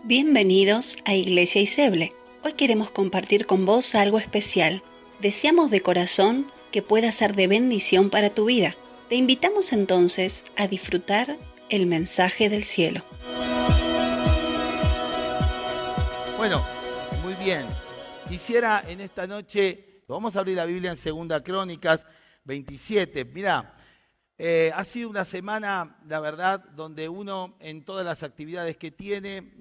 Bienvenidos a Iglesia Iseble. Hoy queremos compartir con vos algo especial. Deseamos de corazón que pueda ser de bendición para tu vida. Te invitamos entonces a disfrutar el mensaje del cielo. Bueno, muy bien. Quisiera en esta noche, vamos a abrir la Biblia en 2 Crónicas 27. Mirá, ha sido una semana, la verdad, donde uno en todas las actividades que tiene,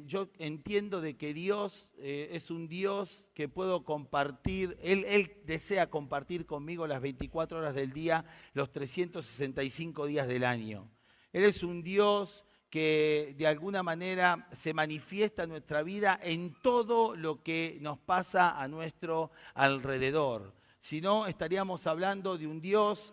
yo entiendo de que Dios es un Dios que puedo compartir, Él desea compartir conmigo las 24 horas del día, los 365 días del año. Él es un Dios que de alguna manera se manifiesta en nuestra vida en todo lo que nos pasa a nuestro alrededor. Si no, estaríamos hablando de un Dios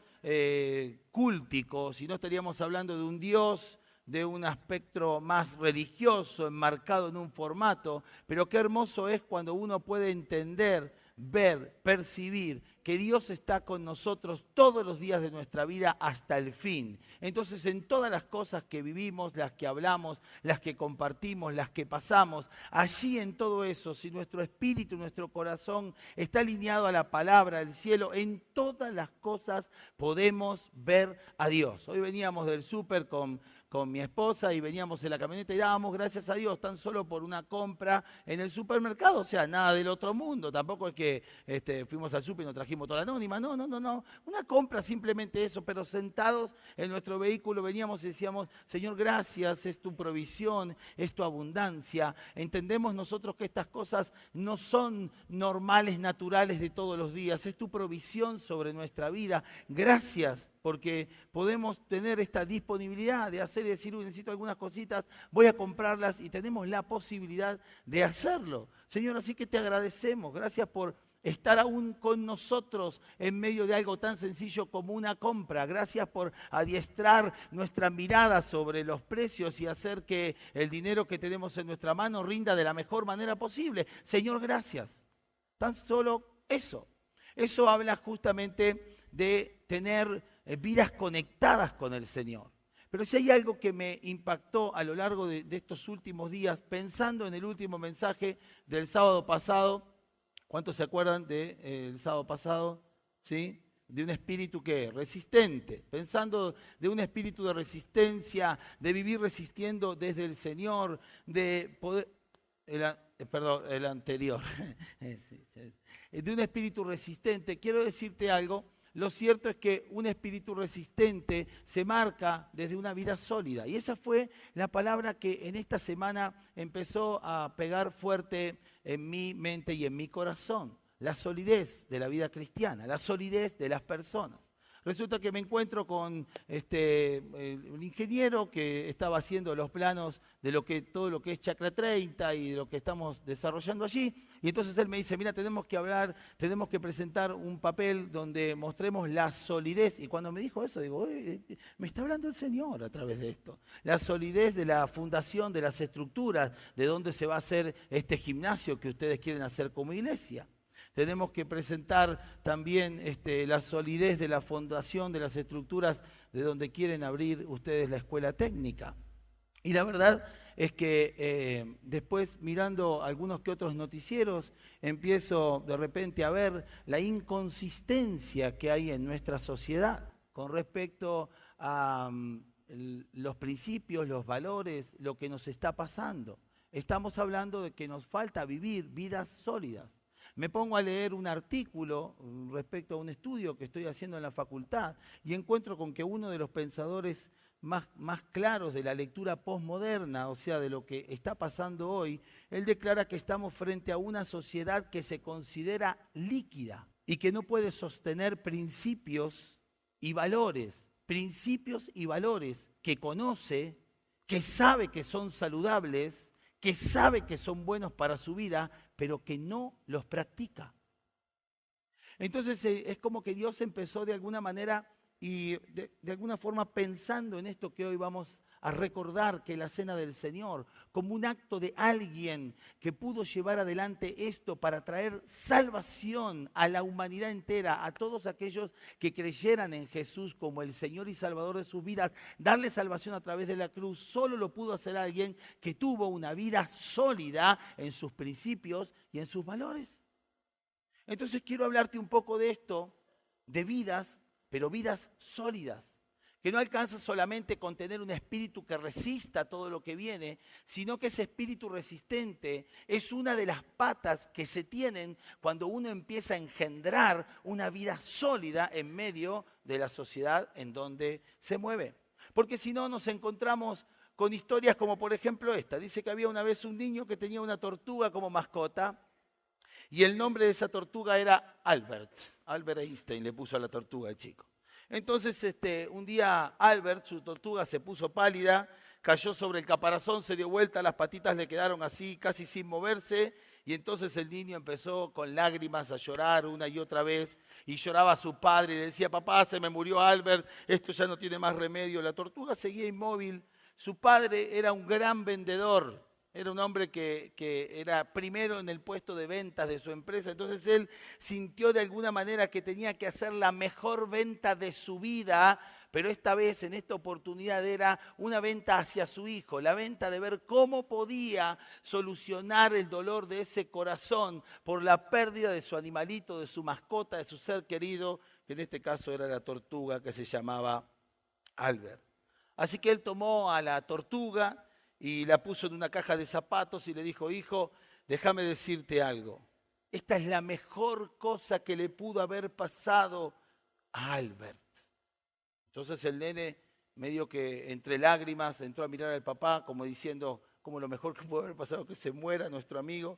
cúltico, si no estaríamos hablando de un Dios de un aspecto más religioso, enmarcado en un formato, pero qué hermoso es cuando uno puede entender, ver, percibir que Dios está con nosotros todos los días de nuestra vida hasta el fin. Entonces, en todas las cosas que vivimos, las que hablamos, las que compartimos, las que pasamos, allí en todo eso, si nuestro espíritu, nuestro corazón está alineado a la palabra del cielo, en todas las cosas podemos ver a Dios. Hoy veníamos del súper con mi esposa y veníamos en la camioneta y dábamos gracias a Dios tan solo por una compra en el supermercado, o sea, nada del otro mundo, tampoco es que fuimos al súper y nos trajimos toda la anónima, no, una compra simplemente eso, pero sentados en nuestro vehículo veníamos y decíamos, Señor, gracias, es tu provisión, es tu abundancia, entendemos nosotros que estas cosas no son normales, naturales de todos los días, es tu provisión sobre nuestra vida, gracias, porque podemos tener esta disponibilidad de hacer y decir, uy, necesito algunas cositas, voy a comprarlas y tenemos la posibilidad de hacerlo. Señor, así que te agradecemos, gracias por estar aún con nosotros en medio de algo tan sencillo como una compra. Gracias por adiestrar nuestra mirada sobre los precios y hacer que el dinero que tenemos en nuestra mano rinda de la mejor manera posible. Señor, gracias. Tan solo eso. Eso habla justamente de tener vidas conectadas con el Señor. Pero si hay algo que me impactó a lo largo de estos últimos días, pensando en el último mensaje del sábado pasado, ¿cuántos se acuerdan del sábado pasado? ¿Sí? De un espíritu que resistente, pensando de un espíritu de resistencia, de vivir resistiendo desde el Señor, de poder, el anterior, de un espíritu resistente. Quiero decirte algo. Lo cierto es que un espíritu resistente se marca desde una vida sólida. Y esa fue la palabra que en esta semana empezó a pegar fuerte en mi mente y en mi corazón. La solidez de la vida cristiana, la solidez de las personas. Resulta que me encuentro con un ingeniero que estaba haciendo los planos de todo lo que es Chacra 30 y de lo que estamos desarrollando allí. Y entonces él me dice, mira, tenemos que hablar, tenemos que presentar un papel donde mostremos la solidez. Y cuando me dijo eso, digo, me está hablando el Señor a través de esto. La solidez de la fundación, de las estructuras, de dónde se va a hacer este gimnasio que ustedes quieren hacer como iglesia. Tenemos que presentar también la solidez de la fundación, de las estructuras de donde quieren abrir ustedes la escuela técnica. Y la verdad es que después, mirando algunos que otros noticieros, empiezo de repente a ver la inconsistencia que hay en nuestra sociedad con respecto a los principios, los valores, lo que nos está pasando. Estamos hablando de que nos falta vivir vidas sólidas. Me pongo a leer un artículo respecto a un estudio que estoy haciendo en la facultad y encuentro con que uno de los pensadores más claros de la lectura posmoderna, o sea, de lo que está pasando hoy, él declara que estamos frente a una sociedad que se considera líquida y que no puede sostener principios y valores que conoce, que sabe que son saludables, que sabe que son buenos para su vida, pero que no los practica. Entonces es como que Dios empezó de alguna manera y de alguna forma pensando en esto que hoy vamos a recordar, que la cena del Señor, como un acto de alguien que pudo llevar adelante esto para traer salvación a la humanidad entera, a todos aquellos que creyeran en Jesús como el Señor y Salvador de sus vidas, darle salvación a través de la cruz, solo lo pudo hacer alguien que tuvo una vida sólida en sus principios y en sus valores. Entonces quiero hablarte un poco de esto, de vidas, pero vidas sólidas, que no alcanza solamente con tener un espíritu que resista todo lo que viene, sino que ese espíritu resistente es una de las patas que se tienen cuando uno empieza a engendrar una vida sólida en medio de la sociedad en donde se mueve. Porque si no nos encontramos con historias como por ejemplo esta. Dice que había una vez un niño que tenía una tortuga como mascota y el nombre de esa tortuga era Albert. Albert Einstein le puso a la tortuga el chico. Entonces un día Albert, su tortuga, se puso pálida, cayó sobre el caparazón, se dio vuelta, las patitas le quedaron así casi sin moverse y entonces el niño empezó con lágrimas a llorar una y otra vez y lloraba a su padre y le decía: papá, se me murió Albert, esto ya no tiene más remedio. La tortuga seguía inmóvil. Su padre era un gran vendedor. Era un hombre que era primero en el puesto de ventas de su empresa. Entonces él sintió de alguna manera que tenía que hacer la mejor venta de su vida, pero esta vez, en esta oportunidad, era una venta hacia su hijo, la venta de ver cómo podía solucionar el dolor de ese corazón por la pérdida de su animalito, de su mascota, de su ser querido, que en este caso era la tortuga que se llamaba Albert. Así que él tomó a la tortuga y la puso en una caja de zapatos y le dijo: hijo, déjame decirte algo. Esta es la mejor cosa que le pudo haber pasado a Albert. Entonces el nene, medio que entre lágrimas, entró a mirar al papá como diciendo: como lo mejor que puede haber pasado que se muera nuestro amigo.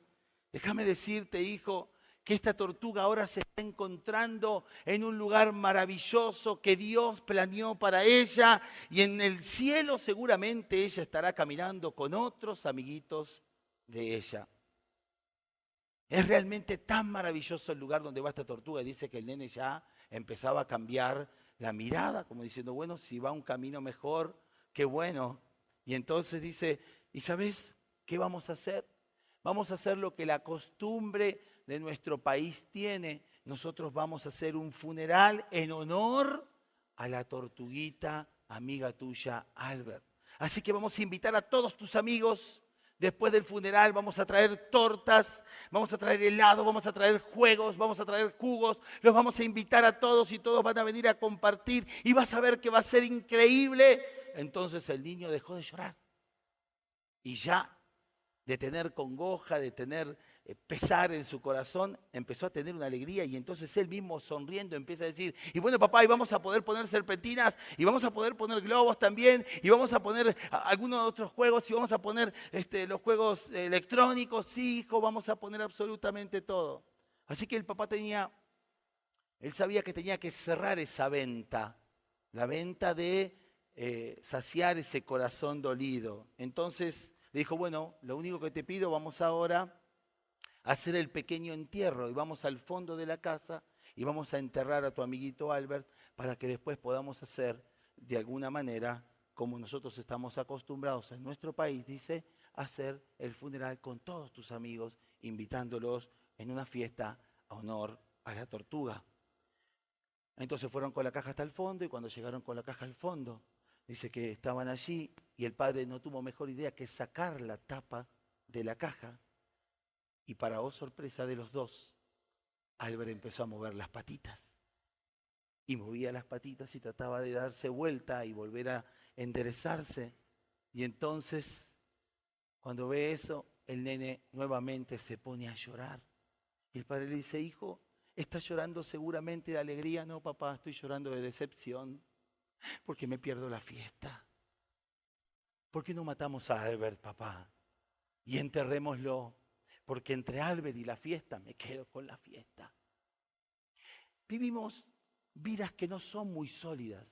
Déjame decirte, hijo, que esta tortuga ahora se está encontrando en un lugar maravilloso que Dios planeó para ella y en el cielo seguramente ella estará caminando con otros amiguitos de ella. Es realmente tan maravilloso el lugar donde va esta tortuga. Y dice que el nene ya empezaba a cambiar la mirada, como diciendo: bueno, si va un camino mejor, qué bueno. Y entonces dice: ¿y sabes qué vamos a hacer? Vamos a hacer lo que la costumbre de nuestro país tiene. Nosotros vamos a hacer un funeral en honor a la tortuguita amiga tuya, Albert. Así que vamos a invitar a todos tus amigos. Después del funeral vamos a traer tortas, vamos a traer helado, vamos a traer juegos, vamos a traer jugos. Los vamos a invitar a todos y todos van a venir a compartir y vas a ver que va a ser increíble. Entonces el niño dejó de llorar y ya de tener congoja, de tener pesar en su corazón, empezó a tener una alegría y entonces él mismo sonriendo empieza a decir: y bueno, papá, y vamos a poder poner serpentinas y vamos a poder poner globos también y vamos a poner algunos otros juegos y vamos a poner los juegos electrónicos. Sí, hijo, vamos a poner absolutamente todo. Así que el papá él sabía que tenía que cerrar esa venta, la venta de saciar ese corazón dolido. Entonces le dijo: bueno, lo único que te pido, vamos ahora a hacer el pequeño entierro y vamos al fondo de la casa y vamos a enterrar a tu amiguito Albert para que después podamos hacer de alguna manera, como nosotros estamos acostumbrados en nuestro país, dice, hacer el funeral con todos tus amigos, invitándolos en una fiesta a honor a la tortuga. Entonces fueron con la caja hasta el fondo y cuando llegaron con la caja al fondo, dice que estaban allí y el padre no tuvo mejor idea que sacar la tapa de la caja y para sorpresa de los dos, Albert empezó a mover las patitas y movía las patitas y trataba de darse vuelta y volver a enderezarse. Y entonces, cuando ve eso, el nene nuevamente se pone a llorar. Y el padre le dice: hijo, ¿estás llorando seguramente de alegría? No, papá, estoy llorando de decepción. Porque me pierdo la fiesta. ¿Por qué no matamos a Albert, papá? Y enterrémoslo. Porque entre Albert y la fiesta me quedo con la fiesta. Vivimos vidas que no son muy sólidas,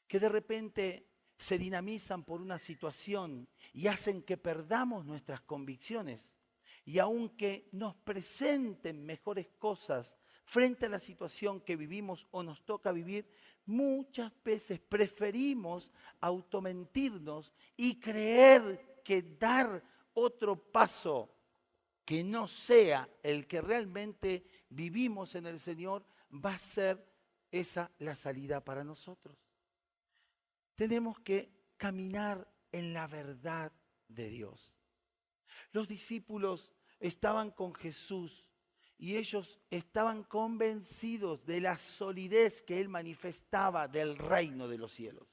que de repente se dinamizan por una situación y hacen que perdamos nuestras convicciones. Y aunque nos presenten mejores cosas frente a la situación que vivimos o nos toca vivir, muchas veces preferimos automentirnos y creer que dar otro paso que no sea el que realmente vivimos en el Señor va a ser esa la salida para nosotros. Tenemos que caminar en la verdad de Dios. Los discípulos estaban con Jesús y ellos estaban convencidos de la solidez que Él manifestaba del reino de los cielos.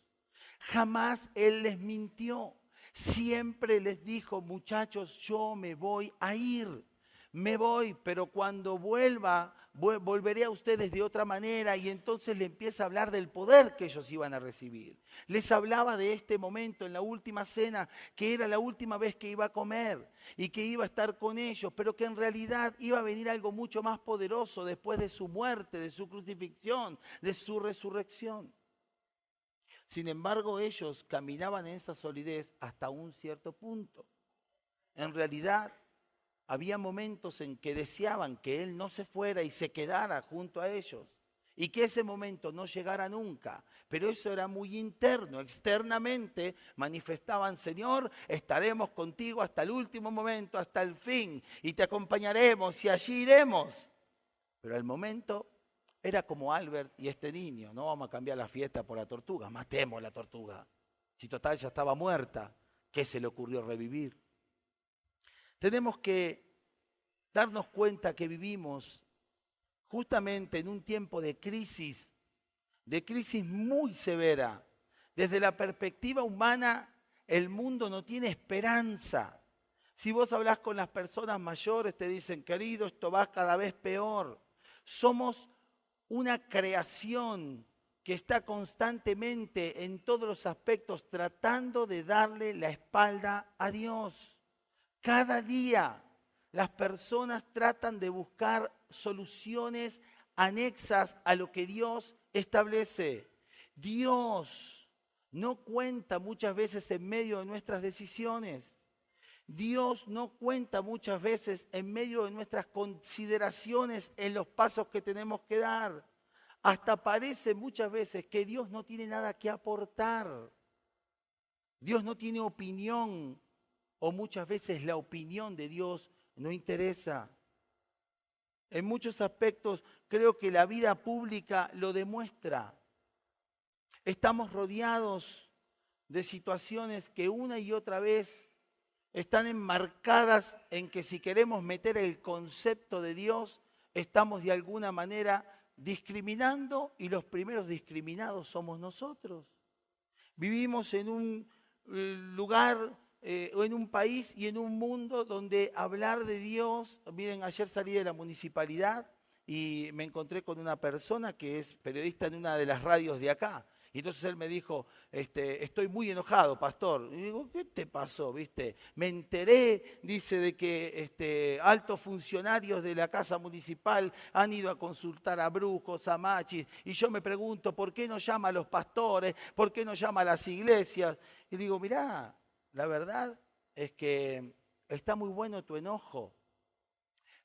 Jamás Él les mintió. Siempre les dijo, muchachos, yo me voy a ir. Me voy, pero cuando vuelva, volveré a ustedes de otra manera. Y entonces le empieza a hablar del poder que ellos iban a recibir. Les hablaba de este momento en la última cena, que era la última vez que iba a comer y que iba a estar con ellos, pero que en realidad iba a venir algo mucho más poderoso después de su muerte, de su crucifixión, de su resurrección. Sin embargo, ellos caminaban en esa solidez hasta un cierto punto. En realidad, había momentos en que deseaban que Él no se fuera y se quedara junto a ellos y que ese momento no llegara nunca. Pero eso era muy interno. Externamente manifestaban, Señor, estaremos contigo hasta el último momento, hasta el fin, y te acompañaremos y allí iremos. Pero al momento era como Albert y este niño, no vamos a cambiar la fiesta por la tortuga, matemos la tortuga. Si total ya estaba muerta, ¿qué se le ocurrió revivir? Tenemos que darnos cuenta que vivimos justamente en un tiempo de crisis muy severa. Desde la perspectiva humana, el mundo no tiene esperanza. Si vos hablás con las personas mayores, te dicen, querido, esto va cada vez peor. Somos una creación que está constantemente en todos los aspectos tratando de darle la espalda a Dios. Cada día las personas tratan de buscar soluciones anexas a lo que Dios establece. Dios no cuenta muchas veces en medio de nuestras decisiones. Dios no cuenta muchas veces en medio de nuestras consideraciones en los pasos que tenemos que dar. Hasta parece muchas veces que Dios no tiene nada que aportar. Dios no tiene opinión. O muchas veces la opinión de Dios no interesa. En muchos aspectos creo que la vida pública lo demuestra. Estamos rodeados de situaciones que una y otra vez están enmarcadas en que si queremos meter el concepto de Dios, estamos de alguna manera discriminando y los primeros discriminados somos nosotros. Vivimos en un lugar o en un país y en un mundo donde hablar de Dios, miren, ayer salí de la municipalidad y me encontré con una persona que es periodista en una de las radios de acá. Y entonces él me dijo, estoy muy enojado, pastor. Y digo, ¿qué te pasó? ¿Viste? Me enteré, dice, de que altos funcionarios de la casa municipal han ido a consultar a brujos, a machis. Y yo me pregunto, ¿por qué no llama a los pastores? ¿Por qué no llama a las iglesias? Y digo, mirá, la verdad es que está muy bueno tu enojo.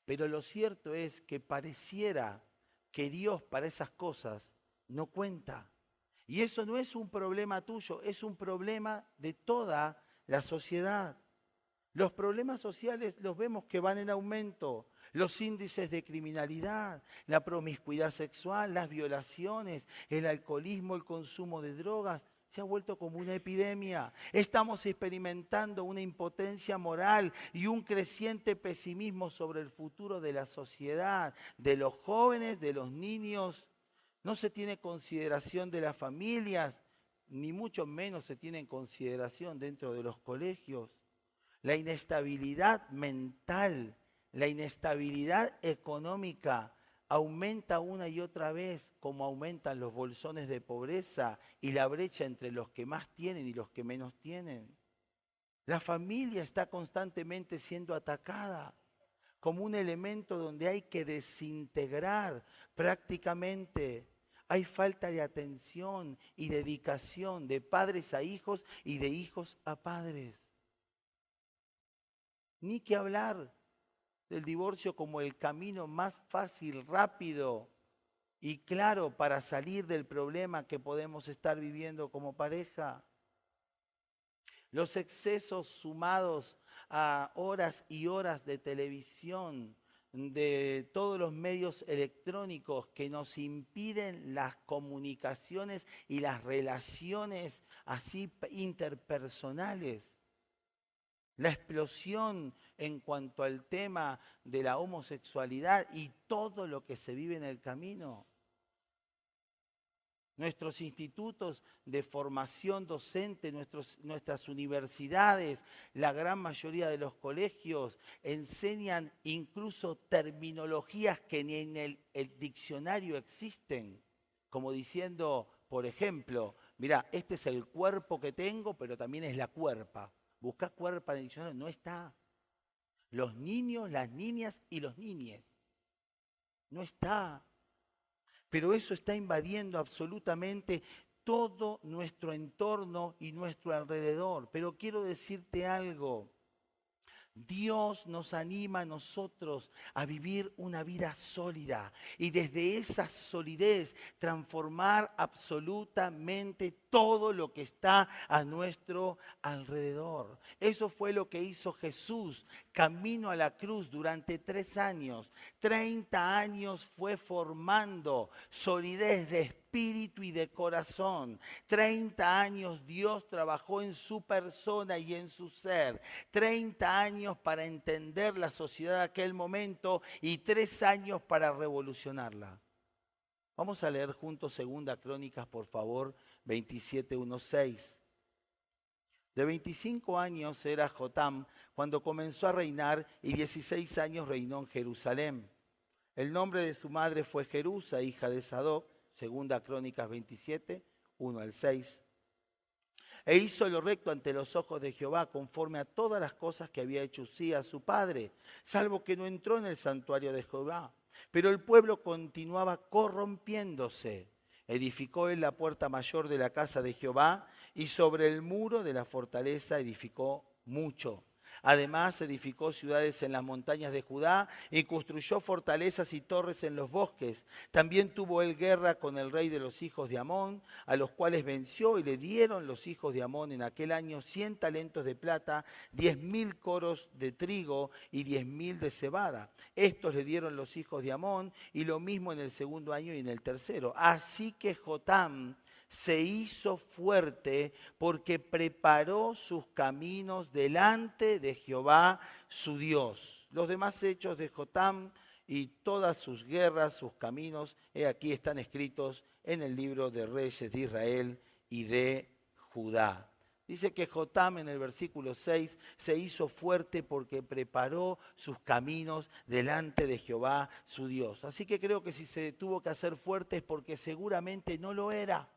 Pero lo cierto es que pareciera que Dios para esas cosas no cuenta. Y eso no es un problema tuyo, es un problema de toda la sociedad. Los problemas sociales los vemos que van en aumento. Los índices de criminalidad, la promiscuidad sexual, las violaciones, el alcoholismo, el consumo de drogas, se ha vuelto como una epidemia. Estamos experimentando una impotencia moral y un creciente pesimismo sobre el futuro de la sociedad, de los jóvenes, de los niños. No se tiene consideración de las familias, ni mucho menos se tiene en consideración dentro de los colegios. La inestabilidad mental, la inestabilidad económica aumenta una y otra vez, como aumentan los bolsones de pobreza y la brecha entre los que más tienen y los que menos tienen. La familia está constantemente siendo atacada como un elemento donde hay que desintegrar prácticamente. Hay falta de atención y dedicación de padres a hijos y de hijos a padres. Ni que hablar del divorcio como el camino más fácil, rápido y claro para salir del problema que podemos estar viviendo como pareja. Los excesos sumados a horas y horas de televisión, de todos los medios electrónicos que nos impiden las comunicaciones y las relaciones así interpersonales. La explosión en cuanto al tema de la homosexualidad y todo lo que se vive en el camino. Nuestros institutos de formación docente, nuestras universidades, la gran mayoría de los colegios enseñan incluso terminologías que ni en el diccionario existen, como diciendo, por ejemplo, mira, este es el cuerpo que tengo, pero también es la cuerpa. Busca cuerpa en el diccionario, no está. Los niños, las niñas y los niñes. No está. Pero eso está invadiendo absolutamente todo nuestro entorno y nuestro alrededor. Pero quiero decirte algo. Dios nos anima a nosotros a vivir una vida sólida y desde esa solidez transformar absolutamente todo lo que está a nuestro alrededor. Eso fue lo que hizo Jesús camino a la cruz durante 3 años. 30 años fue formando solidez de espíritu y de corazón. 30 años Dios trabajó en su persona y en su ser. 30 años para entender la sociedad de aquel momento y 3 años para revolucionarla. Vamos a leer juntos 2 Crónicas, por favor, 27:1-6. De 25 años era Jotam cuando comenzó a reinar y 16 años reinó en Jerusalén. El nombre de su madre fue Jerusa, hija de Sadoc. 2 Crónicas 27:1-6. E hizo lo recto ante los ojos de Jehová, conforme a todas las cosas que había hecho Usías su padre, salvo que no entró en el santuario de Jehová. Pero el pueblo continuaba corrompiéndose. Edificó él la puerta mayor de la casa de Jehová, y sobre el muro de la fortaleza edificó mucho. Además edificó ciudades en las montañas de Judá y construyó fortalezas y torres en los bosques. También tuvo él guerra con el rey de los hijos de Amón, a los cuales venció, y le dieron los hijos de Amón en aquel año 100 talentos de plata, 10.000 coros de trigo y 10.000 de cebada. Estos le dieron los hijos de Amón, y lo mismo en el segundo año y en el tercero. Así que Jotam se hizo fuerte porque preparó sus caminos delante de Jehová su Dios. Los demás hechos de Jotam y todas sus guerras, sus caminos, aquí están escritos en el libro de Reyes de Israel y de Judá. Dice que Jotam en el versículo 6 se hizo fuerte porque preparó sus caminos delante de Jehová su Dios. Así que creo que si se tuvo que hacer fuerte es porque seguramente no lo era.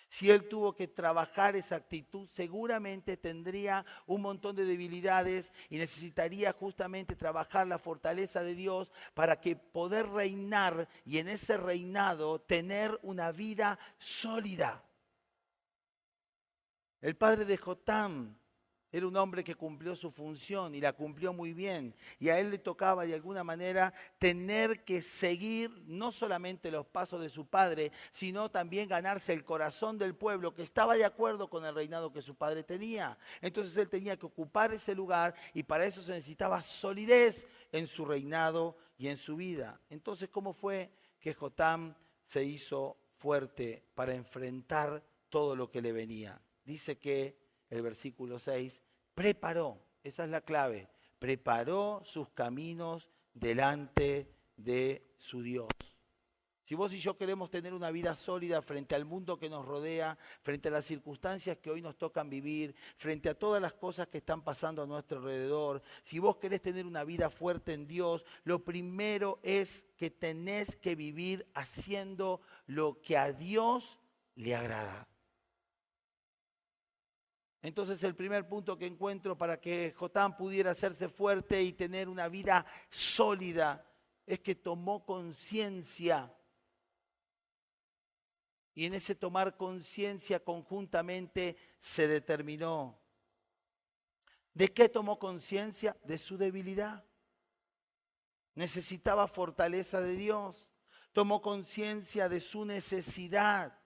Si él tuvo que trabajar esa actitud, seguramente tendría un montón de debilidades y necesitaría justamente trabajar la fortaleza de Dios para que poder reinar y en ese reinado tener una vida sólida. El padre de Jotam era un hombre que cumplió su función y la cumplió muy bien. Y a él le tocaba de alguna manera tener que seguir no solamente los pasos de su padre, sino también ganarse el corazón del pueblo que estaba de acuerdo con el reinado que su padre tenía. Entonces él tenía que ocupar ese lugar y para eso se necesitaba solidez en su reinado y en su vida. Entonces, ¿cómo fue que Jotam se hizo fuerte para enfrentar todo lo que le venía? Dice que el versículo 6, preparó, esa es la clave, preparó sus caminos delante de su Dios. Si vos y yo queremos tener una vida sólida frente al mundo que nos rodea, frente a las circunstancias que hoy nos tocan vivir, frente a todas las cosas que están pasando a nuestro alrededor, si vos querés tener una vida fuerte en Dios, lo primero es que tenés que vivir haciendo lo que a Dios le agrada. Entonces el primer punto que encuentro para que Jotam pudiera hacerse fuerte y tener una vida sólida es que tomó conciencia. Y en ese tomar conciencia conjuntamente se determinó. ¿De qué tomó conciencia? De su debilidad. necesitaba fortaleza de Dios, tomó conciencia de su necesidad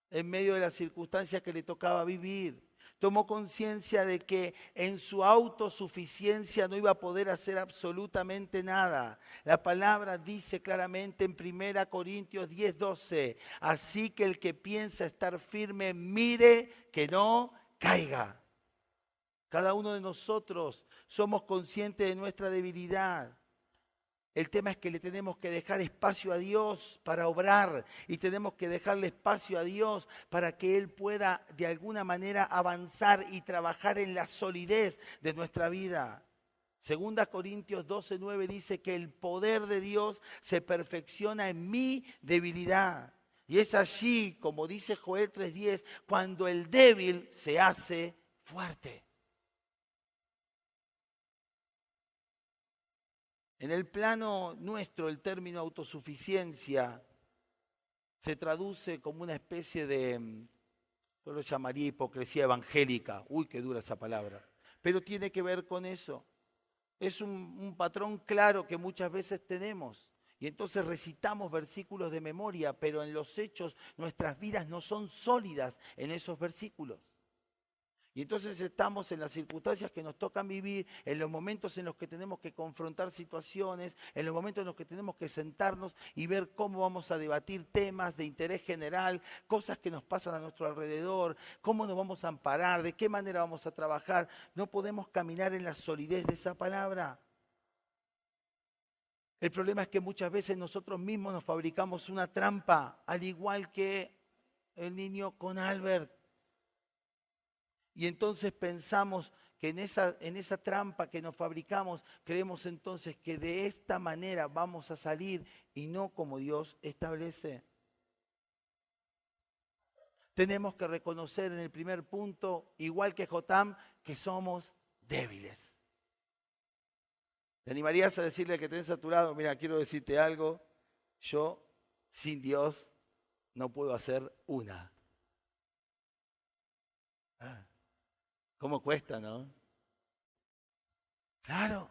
en medio de las circunstancias que le tocaba vivir. Tomó conciencia de que en su autosuficiencia no iba a poder hacer absolutamente nada. La palabra dice claramente en 1 Corintios 10:12, así que el que piensa estar firme, mire que no caiga. Cada uno de nosotros somos conscientes de nuestra debilidad. El tema es que le tenemos que dejar espacio a Dios para obrar y tenemos que dejarle espacio a Dios para que Él pueda de alguna manera avanzar y trabajar en la solidez de nuestra vida. Segunda Corintios 12:9 dice que el poder de Dios se perfecciona en mi debilidad. Y es allí, como dice Joel 3:10, cuando el débil se hace fuerte. En el plano nuestro, el término autosuficiencia se traduce como una especie de, yo lo llamaría hipocresía evangélica. Uy, qué dura esa palabra. Pero tiene que ver con eso. Es un patrón claro que muchas veces tenemos. Y entonces recitamos versículos de memoria, pero en los hechos nuestras vidas no son sólidas en esos versículos. Y entonces estamos en las circunstancias que nos tocan vivir, en los momentos en los que tenemos que confrontar situaciones, en los momentos en los que tenemos que sentarnos y ver cómo vamos a debatir temas de interés general, cosas que nos pasan a nuestro alrededor, cómo nos vamos a amparar, de qué manera vamos a trabajar. No podemos caminar en la solidez de esa palabra. El problema es que muchas veces nosotros mismos nos fabricamos una trampa, al igual que el niño con Albert. Y entonces pensamos que en esa trampa que nos fabricamos, creemos entonces que de esta manera vamos a salir y no como Dios establece. Tenemos que reconocer en el primer punto, igual que Jotam, que somos débiles. ¿Te animarías a decirle que tenés a tu lado? Mira, quiero decirte algo, yo sin Dios no puedo hacer una. ¿Cómo cuesta, no? Claro,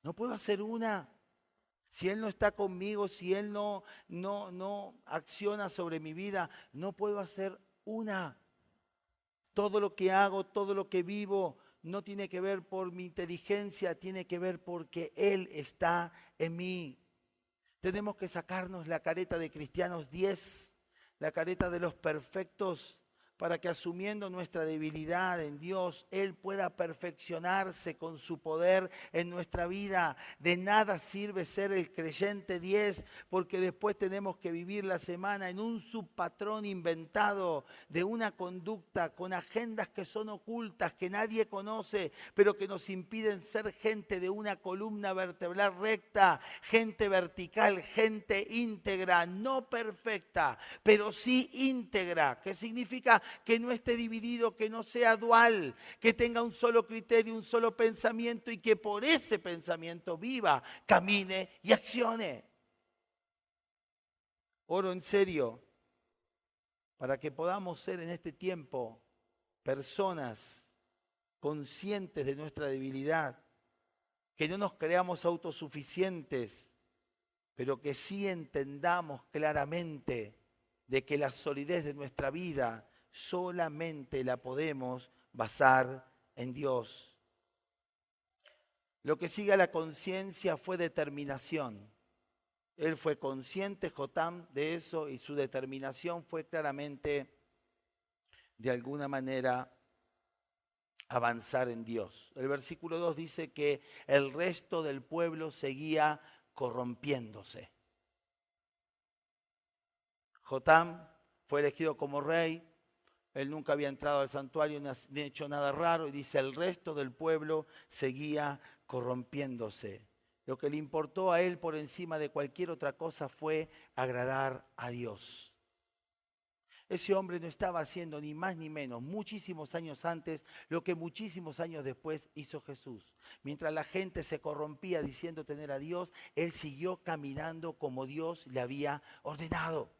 no puedo hacer una. Si Él no está conmigo, si Él no acciona sobre mi vida, no puedo hacer una. Todo lo que hago, todo lo que vivo, no tiene que ver por mi inteligencia, tiene que ver porque Él está en mí. Tenemos que sacarnos la careta de cristianos 10, la careta de los perfectos, para que asumiendo nuestra debilidad en Dios, Él pueda perfeccionarse con su poder en nuestra vida. De nada sirve ser el creyente 10, porque después tenemos que vivir la semana en un subpatrón inventado de una conducta con agendas que son ocultas, que nadie conoce, pero que nos impiden ser gente de una columna vertebral recta, gente vertical, gente íntegra, no perfecta, pero sí íntegra. ¿Qué significa? Que no esté dividido, que no sea dual, que tenga un solo criterio, un solo pensamiento y que por ese pensamiento viva, camine y accione. Oro en serio para que podamos ser en este tiempo personas conscientes de nuestra debilidad, que no nos creamos autosuficientes, pero que sí entendamos claramente de que la solidez de nuestra vida solamente la podemos basar en Dios. Lo que sigue a la conciencia fue determinación. Él fue consciente, Jotam, de eso y su determinación fue claramente, de alguna manera, avanzar en Dios. El versículo 2 dice que el resto del pueblo seguía corrompiéndose. Jotam fue elegido como rey. Él nunca había entrado al santuario ni hecho nada raro y dice, el resto del pueblo seguía corrompiéndose. Lo que le importó a él por encima de cualquier otra cosa fue agradar a Dios. Ese hombre no estaba haciendo ni más ni menos, muchísimos años antes, lo que muchísimos años después hizo Jesús. Mientras la gente se corrompía diciendo tener a Dios, él siguió caminando como Dios le había ordenado.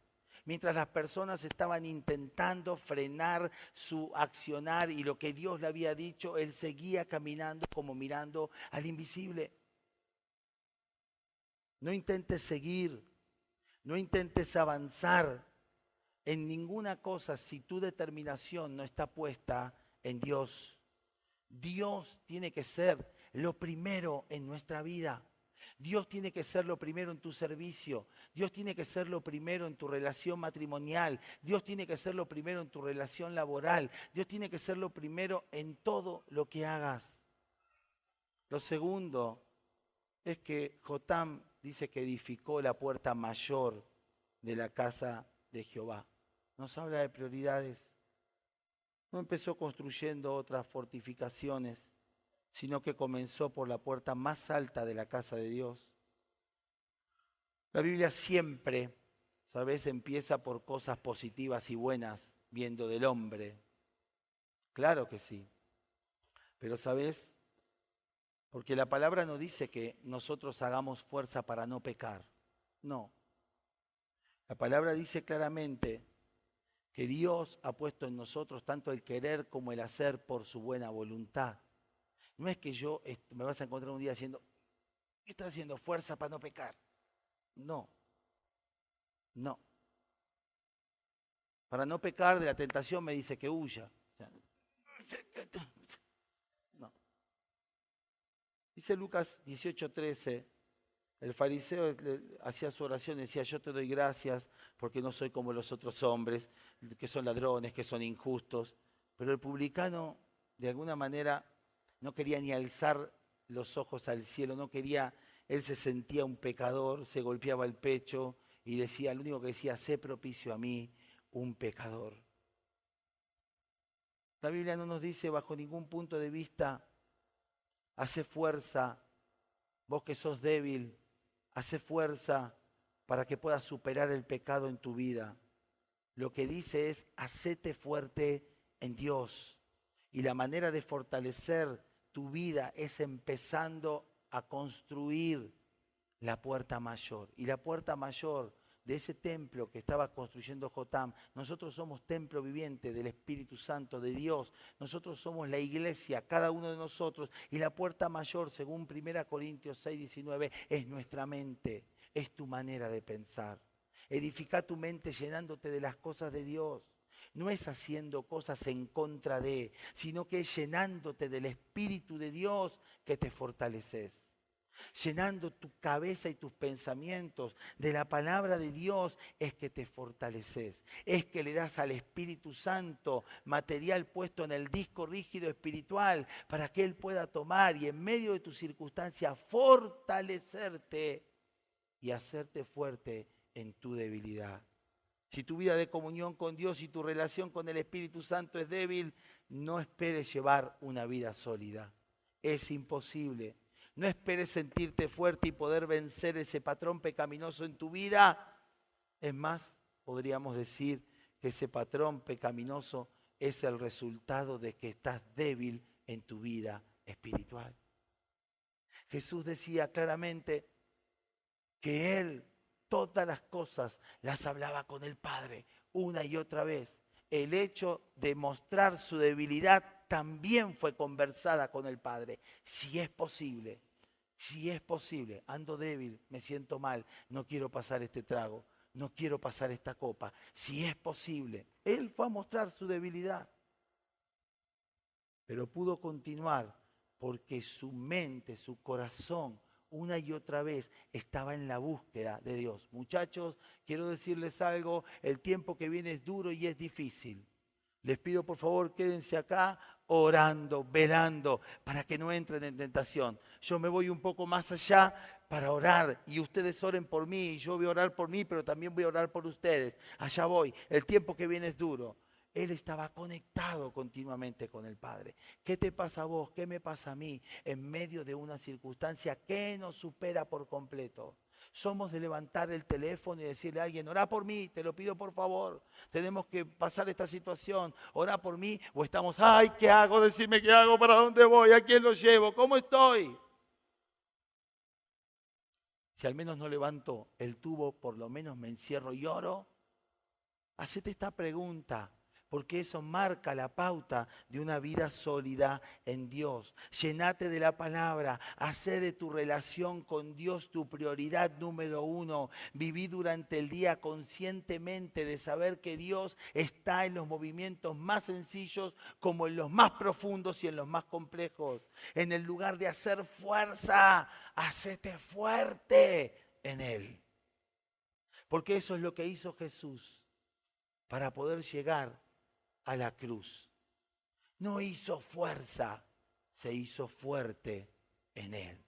Mientras las personas estaban intentando frenar su accionar y lo que Dios le había dicho, él seguía caminando como mirando al invisible. No intentes seguir, no intentes avanzar en ninguna cosa si tu determinación no está puesta en Dios. Dios tiene que ser lo primero en nuestra vida. Dios tiene que ser lo primero en tu servicio. Dios tiene que ser lo primero en tu relación matrimonial. Dios tiene que ser lo primero en tu relación laboral. Dios tiene que ser lo primero en todo lo que hagas. Lo segundo es que Jotam dice que edificó la puerta mayor de la casa de Jehová. Nos habla de prioridades. No empezó construyendo otras fortificaciones, sino que comenzó por la puerta más alta de la casa de Dios. La Biblia siempre, ¿sabes?, empieza por cosas positivas y buenas, viendo del hombre. Claro que sí. Pero, ¿sabes? Porque la palabra no dice que nosotros hagamos fuerza para no pecar. No. La palabra dice claramente que Dios ha puesto en nosotros tanto el querer como el hacer por su buena voluntad. No es que yo me vas a encontrar un día haciendo, ¿qué estás haciendo? Fuerza para no pecar. No. No. Para no pecar de la tentación me dice que huya. No. Dice Lucas 18:13, el fariseo hacía su oración y decía, yo te doy gracias porque no soy como los otros hombres, que son ladrones, que son injustos. Pero el publicano, de alguna manera, no quería ni alzar los ojos al cielo, no quería, él se sentía un pecador, se golpeaba el pecho y decía, lo único que decía, sé propicio a mí, un pecador. La Biblia no nos dice bajo ningún punto de vista, hace fuerza, vos que sos débil, hace fuerza para que puedas superar el pecado en tu vida. Lo que dice es, hacete fuerte en Dios. Y la manera de fortalecer tu vida es empezando a construir la puerta mayor. Y la puerta mayor de ese templo que estaba construyendo Jotam, nosotros somos templo viviente del Espíritu Santo de Dios. Nosotros somos la iglesia, cada uno de nosotros. Y la puerta mayor, según 1 Corintios 6:19, es nuestra mente, es tu manera de pensar. Edifica tu mente llenándote de las cosas de Dios. No es haciendo cosas en contra de, sino que es llenándote del Espíritu de Dios que te fortaleces. Llenando tu cabeza y tus pensamientos de la palabra de Dios es que te fortaleces. Es que le das al Espíritu Santo material puesto en el disco rígido espiritual para que Él pueda tomar y en medio de tus circunstancias fortalecerte y hacerte fuerte en tu debilidad. Si tu vida de comunión con Dios y tu relación con el Espíritu Santo es débil, no esperes llevar una vida sólida. Es imposible. No esperes sentirte fuerte y poder vencer ese patrón pecaminoso en tu vida. Es más, podríamos decir que ese patrón pecaminoso es el resultado de que estás débil en tu vida espiritual. Jesús decía claramente que Él todas las cosas las hablaba con el Padre una y otra vez. El hecho de mostrar su debilidad también fue conversada con el Padre. Si es posible, ando débil, me siento mal, no quiero pasar este trago, no quiero pasar esta copa. Si es posible, Él fue a mostrar su debilidad. Pero pudo continuar porque su mente, su corazón, una y otra vez estaba en la búsqueda de Dios. Muchachos, quiero decirles algo, el tiempo que viene es duro y es difícil. Les pido por favor quédense acá orando, velando, para que no entren en tentación. Yo me voy un poco más allá para orar y ustedes oren por mí y yo voy a orar por mí, pero también voy a orar por ustedes. Allá voy, el tiempo que viene es duro. Él estaba conectado continuamente con el Padre. ¿Qué te pasa a vos? ¿Qué me pasa a mí? En medio de una circunstancia que nos supera por completo. Somos de levantar el teléfono y decirle a alguien, orá por mí, te lo pido por favor. Tenemos que pasar esta situación, orá por mí. O estamos, ay, ¿qué hago? Decime qué hago, para dónde voy, a quién lo llevo, cómo estoy. Si al menos no levanto el tubo, por lo menos me encierro y oro. Hacete esta pregunta. porque eso marca la pauta de una vida sólida en Dios. Llenate de la palabra, hacé de tu relación con Dios tu prioridad número uno. Viví durante el día conscientemente de saber que Dios está en los movimientos más sencillos como en los más profundos y en los más complejos. En el lugar de hacer fuerza, hacete fuerte en Él. Porque eso es lo que hizo Jesús para poder llegar a la cruz. No hizo fuerza, se hizo fuerte en Él.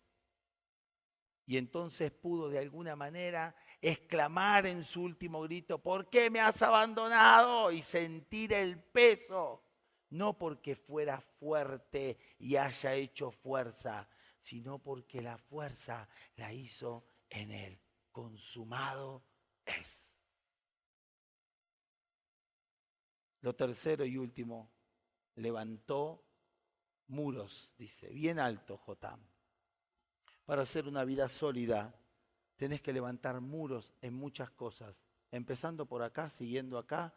Y entonces pudo de alguna manera exclamar en su último grito, ¿por qué me has abandonado? Y sentir el peso, no porque fuera fuerte y haya hecho fuerza, sino porque la fuerza la hizo en Él. Consumado es. Lo tercero y último, levantó muros, dice, bien alto Jotam. Para hacer una vida sólida, tenés que levantar muros en muchas cosas, empezando por acá, siguiendo acá,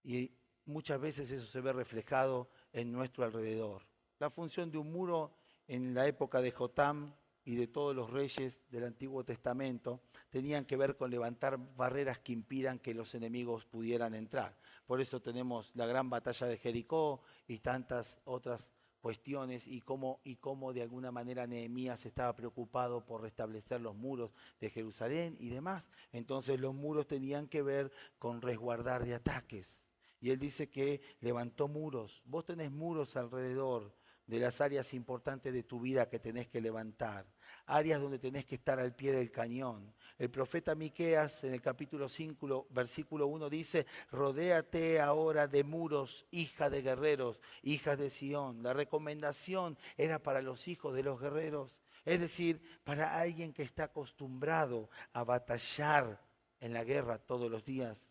y muchas veces eso se ve reflejado en nuestro alrededor. La función de un muro en la época de Jotam y de todos los reyes del Antiguo Testamento tenían que ver con levantar barreras que impidan que los enemigos pudieran entrar. Por eso tenemos la gran batalla de Jericó y tantas otras cuestiones y cómo de alguna manera Nehemías estaba preocupado por restablecer los muros de Jerusalén y demás. Entonces los muros tenían que ver con resguardar de ataques. Y él dice que levantó muros. Vos tenés muros alrededor de las áreas importantes de tu vida que tenés que levantar, áreas donde tenés que estar al pie del cañón. El profeta Miqueas en el capítulo 5, versículo 1 dice, rodéate ahora de muros, hija de guerreros, hijas de Sión. La recomendación era para los hijos de los guerreros, es decir, para alguien que está acostumbrado a batallar en la guerra todos los días.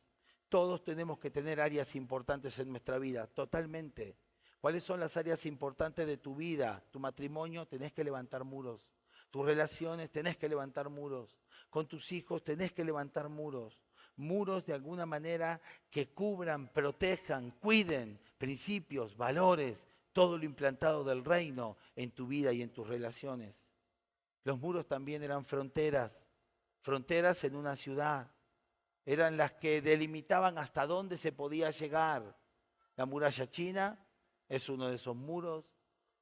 Todos tenemos que tener áreas importantes en nuestra vida, totalmente. ¿Cuáles son las áreas importantes de tu vida? Tu matrimonio, tenés que levantar muros. Tus relaciones, tenés que levantar muros. Con tus hijos, tenés que levantar muros. Muros de alguna manera que cubran, protejan, cuiden principios, valores, todo lo implantado del reino en tu vida y en tus relaciones. Los muros también eran fronteras, fronteras en una ciudad. Eran las que delimitaban hasta dónde se podía llegar. La muralla china es uno de esos muros.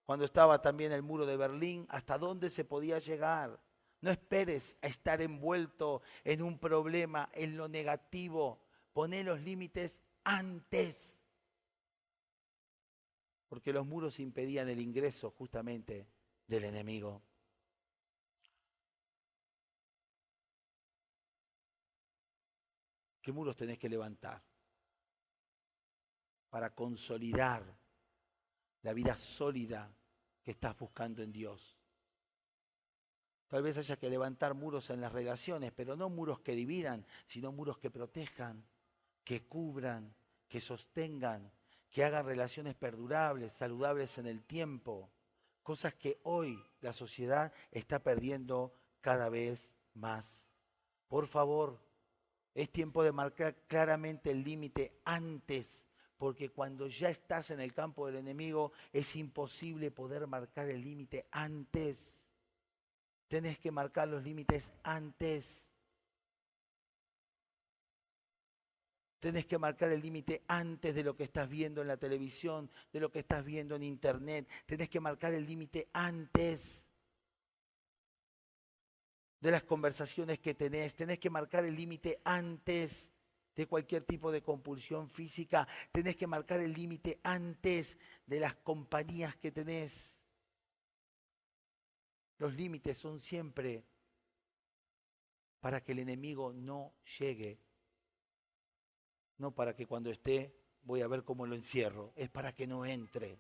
Cuando estaba también el muro de Berlín, hasta dónde se podía llegar. No esperes a estar envuelto en un problema, en lo negativo. Poné los límites antes. Porque los muros impedían el ingreso justamente del enemigo. ¿Qué muros tenés que levantar para consolidar la vida sólida que estás buscando en Dios? Tal vez haya que levantar muros en las relaciones, pero no muros que dividan, sino muros que protejan, que cubran, que sostengan, que hagan relaciones perdurables, saludables en el tiempo. Cosas que hoy la sociedad está perdiendo cada vez más. Por favor, es tiempo de marcar claramente el límite antes, porque cuando ya estás en el campo del enemigo es imposible poder marcar el límite antes. Tenés que marcar los límites antes. Tenés que marcar el límite antes de lo que estás viendo en la televisión, de lo que estás viendo en internet. Tenés que marcar el límite antes de las conversaciones que tenés. Tenés que marcar el límite antes de cualquier tipo de compulsión física. Tenés que marcar el límite antes de las compañías que tenés. Los límites son siempre para que el enemigo no llegue. No para que cuando esté voy a ver cómo lo encierro. Es para que no entre.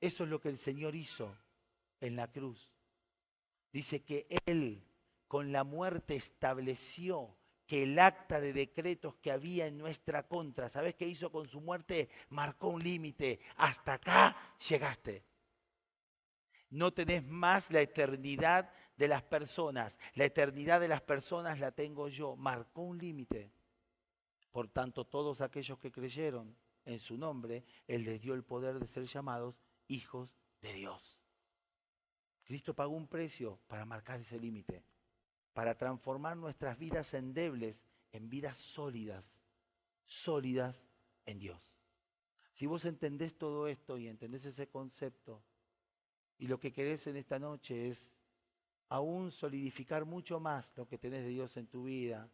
Eso es lo que el Señor hizo en la cruz. Dice que Él con la muerte estableció que el acta de decretos que había en nuestra contra, ¿sabés qué hizo con su muerte? Marcó un límite. Hasta acá llegaste. No tenés más la eternidad de las personas. La eternidad de las personas la tengo yo. Marcó un límite. Por tanto, todos aquellos que creyeron en su nombre, Él les dio el poder de ser llamados hijos de Dios. Cristo pagó un precio para marcar ese límite, para transformar nuestras vidas endebles en vidas sólidas, sólidas en Dios. Si vos entendés todo esto y entendés ese concepto, y lo que querés en esta noche es aún solidificar mucho más lo que tenés de Dios en tu vida,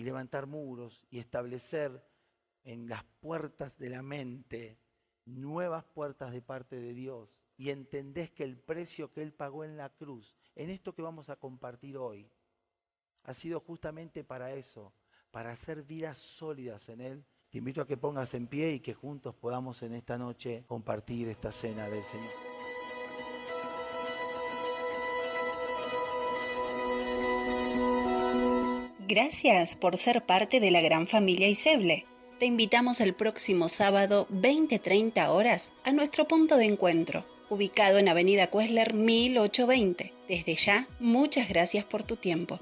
y levantar muros y establecer en las puertas de la mente nuevas puertas de parte de Dios, y entendés que el precio que Él pagó en la cruz, en esto que vamos a compartir hoy, ha sido justamente para eso, para hacer vidas sólidas en Él. Te invito a que pongas en pie y que juntos podamos en esta noche compartir esta cena del Señor. Gracias por ser parte de la gran familia Iseble. Te invitamos el próximo sábado 20:30 horas a nuestro punto de encuentro, ubicado en Avenida Cuesler 1820. Desde ya, muchas gracias por tu tiempo.